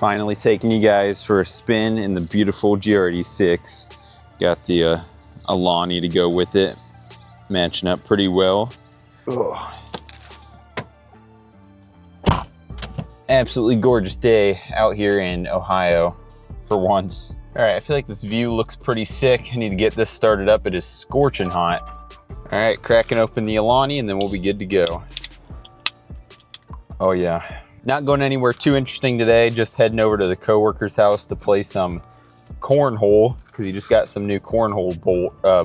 Finally taking you guys for a spin in the beautiful GR86. Got the Alani to go with it, matching up pretty well. Oh. Absolutely gorgeous day out here in Ohio for once. All right, I feel like this view looks pretty sick. I need to get this started up. It is scorching hot. All right, cracking open the Alani and then we'll be good to go. Oh yeah. Not going anywhere too interesting today, just heading over to the coworker's house to play some cornhole because he just got some new cornhole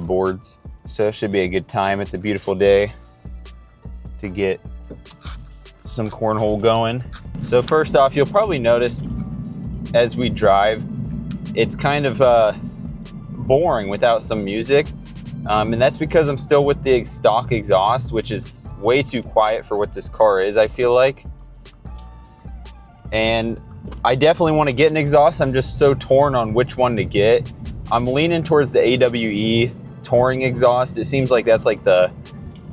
boards. So it should be a good time. It's a beautiful day to get some cornhole going. So first off, you'll probably notice as we drive, it's kind of boring without some music. And that's because I'm still with the stock exhaust, which is way too quiet for what this car is, I feel like. And I definitely want to get an exhaust. I'm just so torn on which one to get. I'm leaning towards the AWE touring exhaust. It seems like that's like the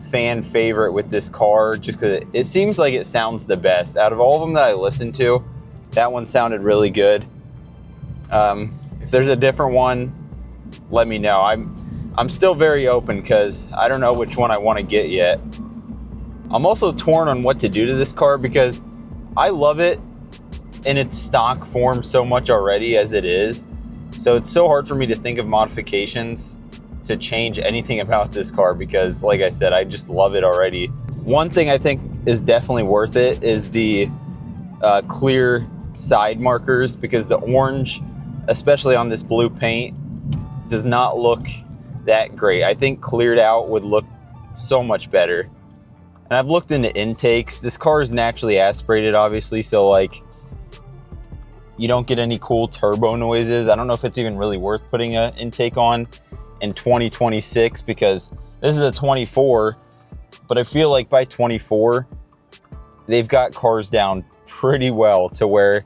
fan favorite with this car, just because it seems like it sounds the best. Out of all of them that I listened to, that one sounded really good. If there's a different one, let me know. I'm still very open because I don't know which one I want to get yet. I'm also torn on what to do to this car because I love it in its stock form so much already as it is. So it's so hard for me to think of modifications to change anything about this car because, like I said, I just love it already. One thing I think is definitely worth it is the clear side markers, because the orange, especially on this blue paint, does not look that great. I think cleared out would look so much better. And I've looked into intakes. This car is naturally aspirated, obviously, so like you don't get any cool turbo noises. I don't know if it's even really worth putting an intake on in 2026 because this is a 24, but I feel like by 24, they've got cars down pretty well to where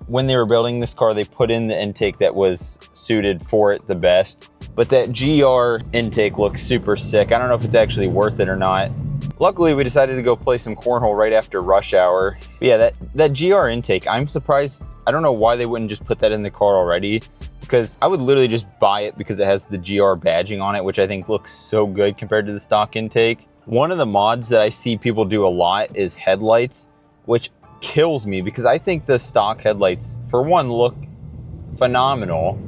when they were building this car, they put in the intake that was suited for it the best. But that GR intake looks super sick. I don't know if it's actually worth it or not. Luckily, we decided to go play some cornhole right after rush hour. But yeah, that GR intake, I'm surprised. I don't know why they wouldn't just put that in the car already, because I would literally just buy it because it has the GR badging on it, which I think looks so good compared to the stock intake. One of the mods that I see people do a lot is headlights, which kills me because I think the stock headlights, for one, look phenomenal.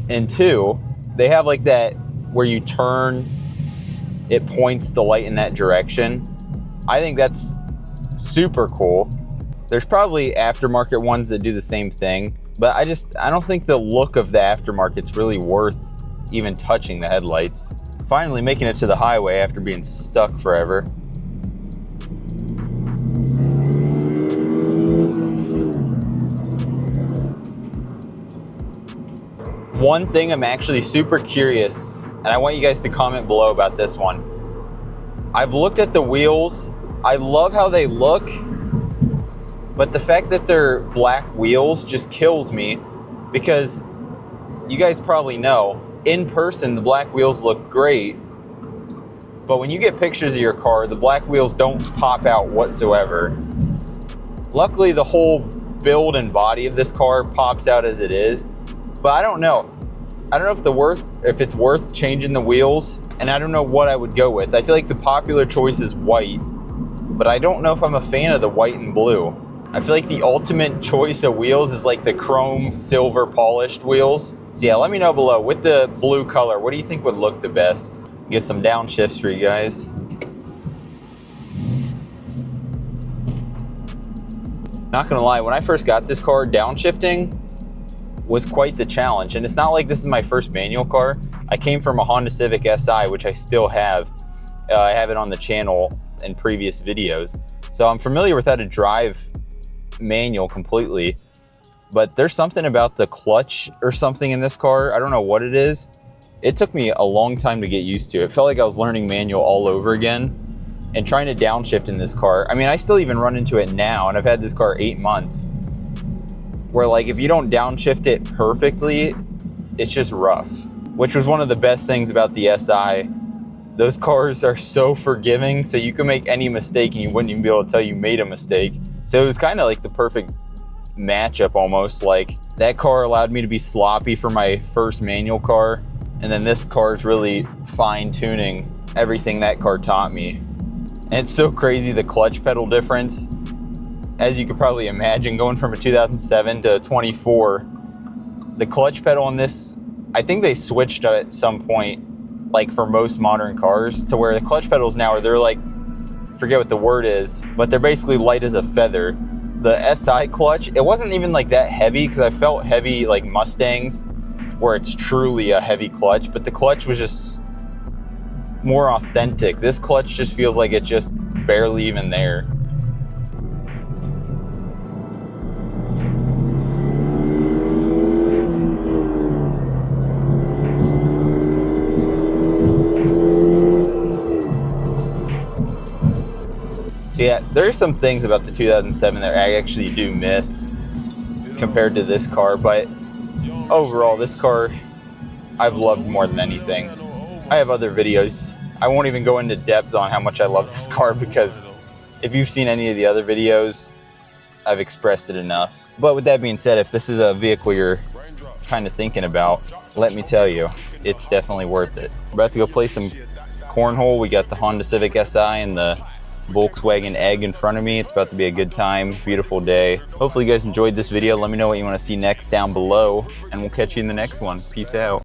And two, they have like that where you turn, it points the light in that direction. I think that's super cool. There's probably aftermarket ones that do the same thing, but I don't think the look of the aftermarket's really worth even touching the headlights. Finally making it to the highway after being stuck forever. One thing I'm actually super curious, and I want you guys to comment below about this one. I've looked at the wheels. I love how they look, but the fact that they're black wheels just kills me because you guys probably know, in person, the black wheels look great, but when you get pictures of your car, the black wheels don't pop out whatsoever. Luckily, the whole build and body of this car pops out as it is, but I don't know. I don't know if it's worth changing the wheels, and I don't know what I would go with. I feel like the popular choice is white, but I don't know if I'm a fan of the white and blue. I feel like the ultimate choice of wheels is like the chrome silver polished wheels. So yeah, let me know below, with the blue color, what do you think would look the best? Get some downshifts for you guys. Not gonna lie, when I first got this car, downshifting was quite the challenge. And it's not like this is my first manual car. I came from a Honda Civic Si, which I still have. I have it on the channel in previous videos. So I'm familiar with how to drive manual completely, but there's something about the clutch or something in this car. I don't know what it is. It took me a long time to get used to. It felt like I was learning manual all over again and trying to downshift in this car. I mean, I still even run into it now, and I've had this car 8 months. Where like if you don't downshift it perfectly, it's just rough, which was one of the best things about the Si. Those cars are so forgiving, so you can make any mistake and you wouldn't even be able to tell you made a mistake. So it was kind of like the perfect matchup almost. Like, that car allowed me to be sloppy for my first manual car, and then this car is really fine-tuning everything that car taught me. And it's so crazy, the clutch pedal difference. As you could probably imagine, going from a 2007 to a 24, the clutch pedal on this, I think they switched at some point, like for most modern cars, to where the clutch pedals now are, they're like, forget what the word is, but they're basically light as a feather. The SI clutch, it wasn't even like that heavy, because I felt heavy like Mustangs, where it's truly a heavy clutch, but the clutch was just more authentic. This clutch just feels like it's just barely even there. So yeah, there are some things about the 2007 that I actually do miss compared to this car, but overall, this car I've loved more than anything. I have other videos. I won't even go into depth on how much I love this car, because if you've seen any of the other videos, I've expressed it enough. But with that being said, if this is a vehicle you're kind of thinking about, let me tell you, it's definitely worth it. We're about to go play some cornhole. We got the Honda Civic Si and the Volkswagen Egg in front of me. It's about to be a good time, beautiful day. Hopefully you guys enjoyed this video. Let me know what you want to see next down below, and we'll catch you in the next one. Peace out.